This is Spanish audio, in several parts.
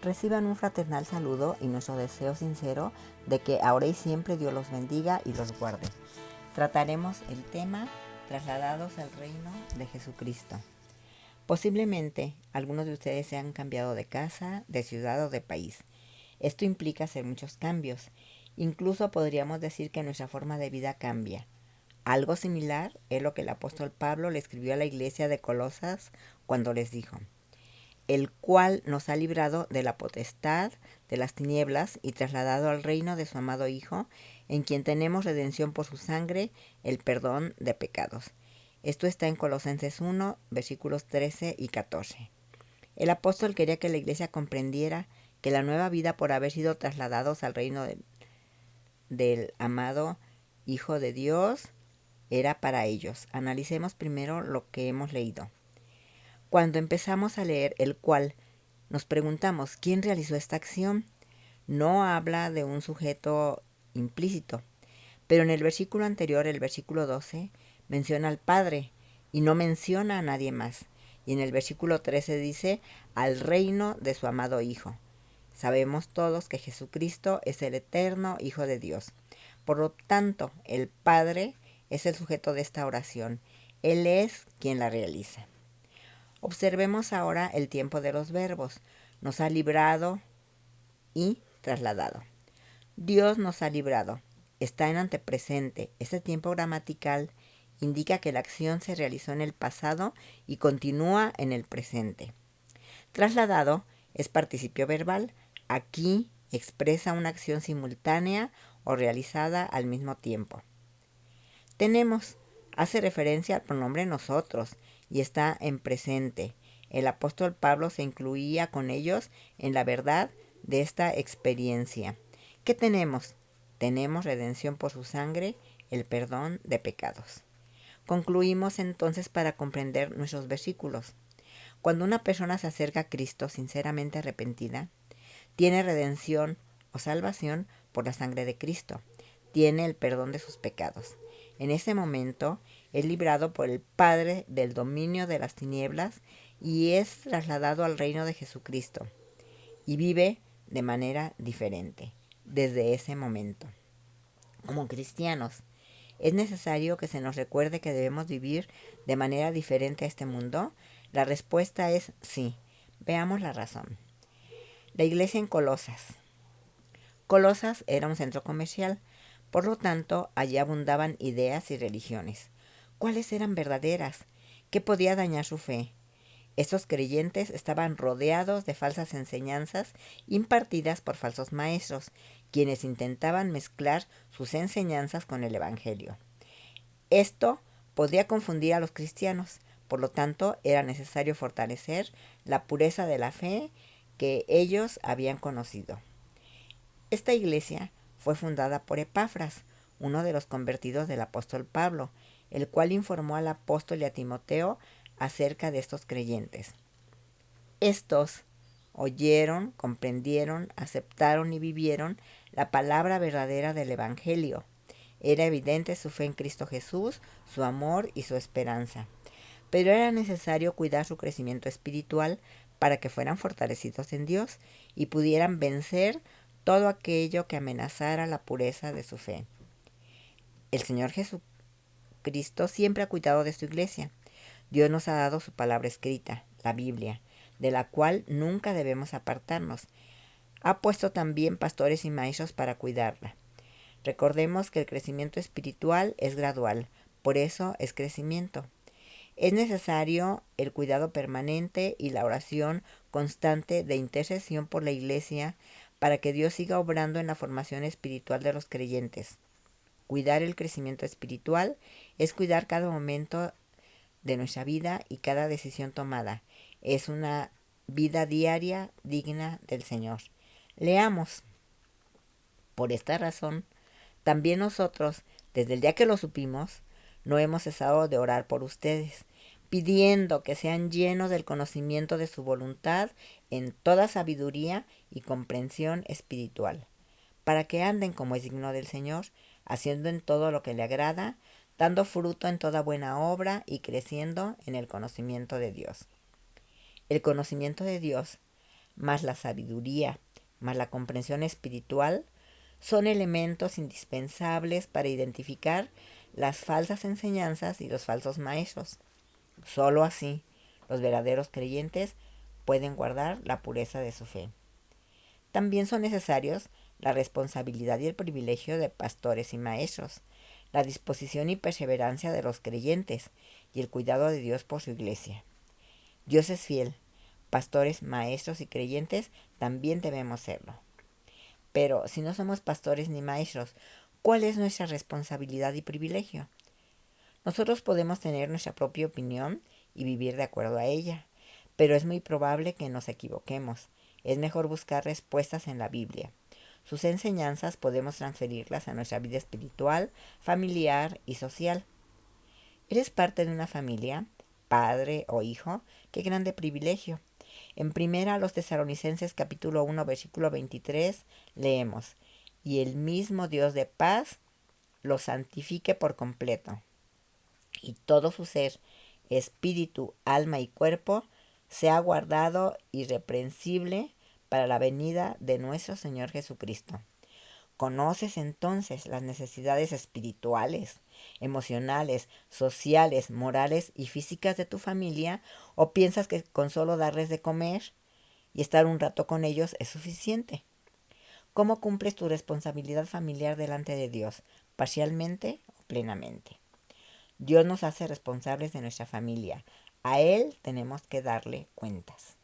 Reciban un fraternal saludo y nuestro deseo sincero de que ahora y siempre Dios los bendiga y los guarde. Trataremos el tema trasladados al reino de Jesucristo. Posiblemente algunos de ustedes se han cambiado de casa, de ciudad o de país. Esto implica hacer muchos cambios. Incluso podríamos decir que nuestra forma de vida cambia. Algo similar es lo que el apóstol Pablo le escribió a la iglesia de Colosas cuando les dijo: el cual nos ha librado de la potestad de las tinieblas y trasladado al reino de su amado Hijo, en quien tenemos redención por su sangre, el perdón de pecados. Esto está en Colosenses 1, versículos 13 y 14. El apóstol quería que la iglesia comprendiera que la nueva vida por haber sido trasladados al reino del amado Hijo de Dios era para ellos. Analicemos primero lo que hemos leído. Cuando empezamos a leer el cual, nos preguntamos, ¿quién realizó esta acción? No habla de un sujeto implícito, pero en el versículo anterior, el versículo 12, menciona al Padre y no menciona a nadie más. Y en el versículo 13 dice, al reino de su amado Hijo. Sabemos todos que Jesucristo es el eterno Hijo de Dios. Por lo tanto, el Padre es el sujeto de esta oración. Él es quien la realiza. Observemos ahora el tiempo de los verbos. Nos ha librado y trasladado. Dios nos ha librado. Está en antepresente. Este tiempo gramatical indica que la acción se realizó en el pasado y continúa en el presente. Trasladado es participio verbal. Aquí expresa una acción simultánea o realizada al mismo tiempo. Tenemos hace referencia al pronombre nosotros y está en presente. El apóstol Pablo se incluía con ellos en la verdad de esta experiencia. ¿Qué tenemos? Tenemos redención por su sangre, el perdón de pecados. Concluimos entonces para comprender nuestros versículos. Cuando una persona se acerca a Cristo sinceramente arrepentida, tiene redención o salvación por la sangre de Cristo. Tiene el perdón de sus pecados. En ese momento es librado por el Padre del dominio de las tinieblas y es trasladado al reino de Jesucristo. Y vive de manera diferente desde ese momento. Como cristianos, ¿es necesario que se nos recuerde que debemos vivir de manera diferente a este mundo? La respuesta es sí. Veamos la razón. La iglesia en Colosas. Colosas era un centro comercial, por lo tanto, allí abundaban ideas y religiones. ¿Cuáles eran verdaderas? ¿Qué podía dañar su fe? Estos creyentes estaban rodeados de falsas enseñanzas impartidas por falsos maestros, quienes intentaban mezclar sus enseñanzas con el Evangelio. Esto podía confundir a los cristianos, por lo tanto, era necesario fortalecer la pureza de la fe que ellos habían conocido. Esta iglesia fue fundada por Epafras, uno de los convertidos del apóstol Pablo, el cual informó al apóstol y a Timoteo acerca de estos creyentes. Estos oyeron, comprendieron, aceptaron y vivieron la palabra verdadera del Evangelio. Era evidente su fe en Cristo Jesús, su amor y su esperanza. Pero era necesario cuidar su crecimiento espiritual para que fueran fortalecidos en Dios y pudieran vencer todo aquello que amenazara la pureza de su fe. El Señor Jesucristo siempre ha cuidado de su iglesia. Dios nos ha dado su palabra escrita, la Biblia, de la cual nunca debemos apartarnos. Ha puesto también pastores y maestros para cuidarla. Recordemos que el crecimiento espiritual es gradual, por eso es crecimiento. Es necesario el cuidado permanente y la oración constante de intercesión por la iglesia para que Dios siga obrando en la formación espiritual de los creyentes. Cuidar el crecimiento espiritual es cuidar cada momento de nuestra vida y cada decisión tomada. Es una vida diaria digna del Señor. Leamos. Por esta razón, también nosotros, desde el día que lo supimos, no hemos cesado de orar por ustedes, pidiendo que sean llenos del conocimiento de su voluntad en toda sabiduría y comprensión espiritual, para que anden como es digno del Señor, haciendo en todo lo que le agrada, dando fruto en toda buena obra y creciendo en el conocimiento de Dios. El conocimiento de Dios, más la sabiduría, más la comprensión espiritual, son elementos indispensables para identificar las falsas enseñanzas y los falsos maestros. Solo así, los verdaderos creyentes pueden guardar la pureza de su fe. También son necesarios la responsabilidad y el privilegio de pastores y maestros, la disposición y perseverancia de los creyentes y el cuidado de Dios por su iglesia. Dios es fiel. Pastores, maestros y creyentes también debemos serlo. Pero si no somos pastores ni maestros, ¿cuál es nuestra responsabilidad y privilegio? Nosotros podemos tener nuestra propia opinión y vivir de acuerdo a ella, pero es muy probable que nos equivoquemos. Es mejor buscar respuestas en la Biblia. Sus enseñanzas podemos transferirlas a nuestra vida espiritual, familiar y social. ¿Eres parte de una familia, padre o hijo? ¡Qué grande privilegio! En primera a los Tesalonicenses capítulo 1 versículo 23 leemos: y el mismo Dios de paz los santifique por completo, y todo su ser, espíritu, alma y cuerpo, sea guardado irreprensible para la venida de nuestro Señor Jesucristo. ¿Conoces entonces las necesidades espirituales, emocionales, sociales, morales y físicas de tu familia? ¿O piensas que con solo darles de comer y estar un rato con ellos es suficiente? ¿Cómo cumples tu responsabilidad familiar delante de Dios? ¿Parcialmente o plenamente? Dios nos hace responsables de nuestra familia. A Él tenemos que darle cuentas.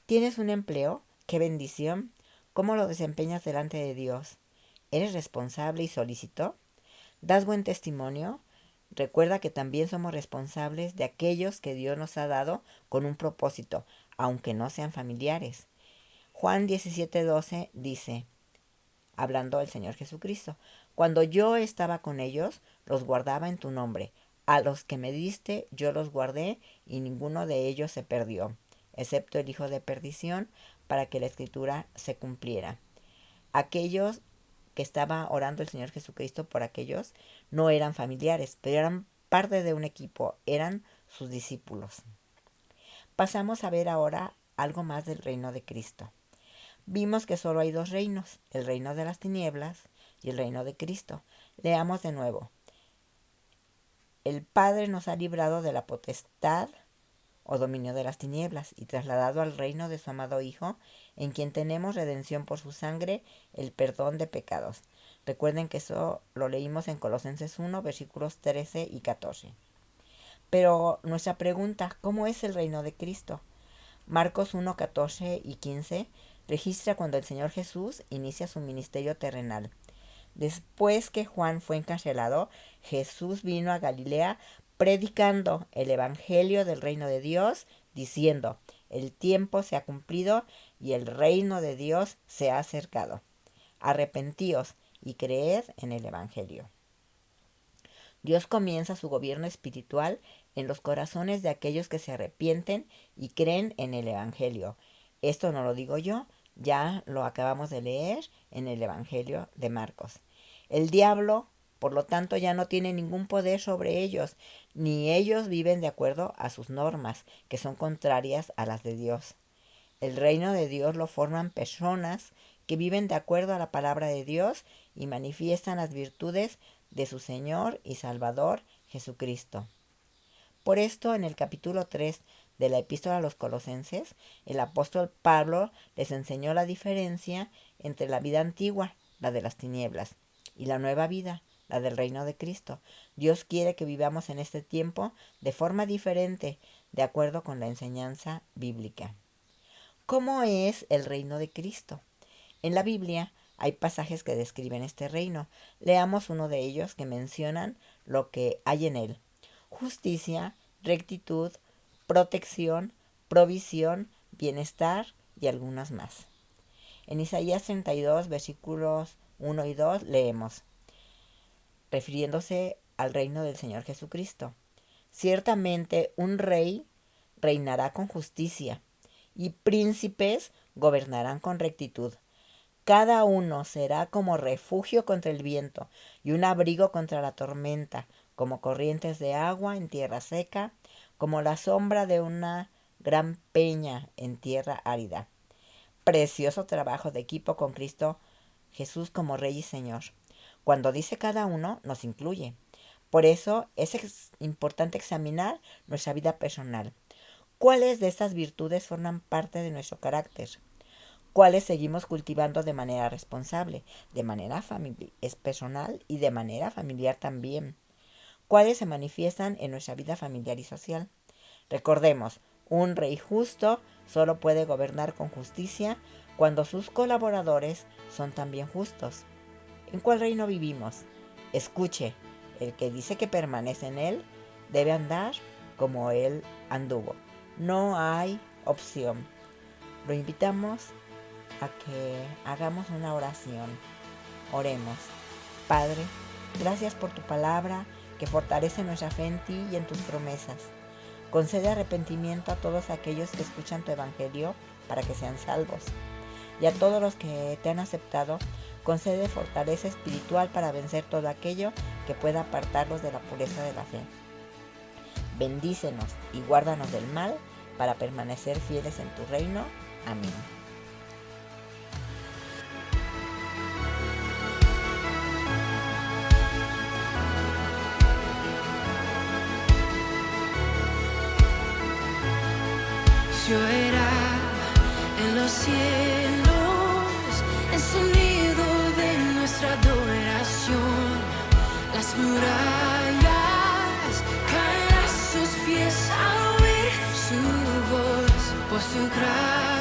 ¿Tienes un empleo? ¡Qué bendición! ¿Cómo lo desempeñas delante de Dios? ¿Eres responsable y solícito? ¿Das buen testimonio? Recuerda que también somos responsables de aquellos que Dios nos ha dado con un propósito, aunque no sean familiares. Juan 17:12 dice, hablando del Señor Jesucristo: cuando yo estaba con ellos, los guardaba en tu nombre. A los que me diste, yo los guardé, y ninguno de ellos se perdió, excepto el hijo de perdición, para que la escritura se cumpliera. Aquellos que estaba orando el Señor Jesucristo por aquellos no eran familiares, pero eran parte de un equipo, eran sus discípulos. Pasamos a ver ahora algo más del reino de Cristo. Vimos que solo hay dos reinos, el reino de las tinieblas y el reino de Cristo. Leamos de nuevo. El Padre nos ha librado de la potestad o dominio de las tinieblas y trasladado al reino de su amado Hijo, en quien tenemos redención por su sangre, el perdón de pecados. Recuerden que eso lo leímos en Colosenses 1, versículos 13 y 14. Pero nuestra pregunta, ¿cómo es el reino de Cristo? Marcos 1, 14 y 15 registra cuando el Señor Jesús inicia su ministerio terrenal. Después que Juan fue encarcelado, Jesús vino a Galilea predicando el evangelio del reino de Dios, diciendo: el tiempo se ha cumplido y el reino de Dios se ha acercado. Arrepentíos y creed en el evangelio. Dios comienza su gobierno espiritual en los corazones de aquellos que se arrepienten y creen en el evangelio. Esto no lo digo yo, ya lo acabamos de leer en el evangelio de Marcos. El diablo, por lo tanto, ya no tiene ningún poder sobre ellos, ni ellos viven de acuerdo a sus normas, que son contrarias a las de Dios. El reino de Dios lo forman personas que viven de acuerdo a la palabra de Dios y manifiestan las virtudes de su Señor y Salvador Jesucristo. Por esto, en el capítulo 3 de la Epístola a los Colosenses, el apóstol Pablo les enseñó la diferencia entre la vida antigua, la de las tinieblas, y la nueva vida, la del reino de Cristo. Dios quiere que vivamos en este tiempo de forma diferente, de acuerdo con la enseñanza bíblica. ¿Cómo es el reino de Cristo? En la Biblia hay pasajes que describen este reino. Leamos uno de ellos que mencionan lo que hay en él: justicia, rectitud, protección, provisión, bienestar y algunas más. En Isaías 32, versículos 1 y 2 leemos, refiriéndose al reino del Señor Jesucristo: ciertamente un rey reinará con justicia, y príncipes gobernarán con rectitud. Cada uno será como refugio contra el viento y un abrigo contra la tormenta, como corrientes de agua en tierra seca, como la sombra de una gran peña en tierra árida. Precioso trabajo de equipo con Cristo Jesús como Rey y Señor. Cuando dice cada uno, nos incluye. Por eso es importante examinar nuestra vida personal. ¿Cuáles de estas virtudes forman parte de nuestro carácter? ¿Cuáles seguimos cultivando de manera responsable, de manera personal y de manera familiar también? ¿Cuáles se manifiestan en nuestra vida familiar y social? Recordemos, un rey justo solo puede gobernar con justicia cuando sus colaboradores son también justos. ¿En cuál reino vivimos? Escuche, el que dice que permanece en él debe andar como él anduvo. No hay opción. Lo invitamos a que hagamos una oración. Oremos. Padre, gracias por tu palabra que fortalece nuestra fe en ti y en tus promesas. Concede arrepentimiento a todos aquellos que escuchan tu evangelio para que sean salvos. Y a todos los que te han aceptado, concede fortaleza espiritual para vencer todo aquello que pueda apartarlos de la pureza de la fe. Bendícenos y guárdanos del mal para permanecer fieles en tu reino. Amén. Lloverá en los cielos el sonido de nuestra adoración. Las murallas caen a sus pies al oír su voz. Por su gracia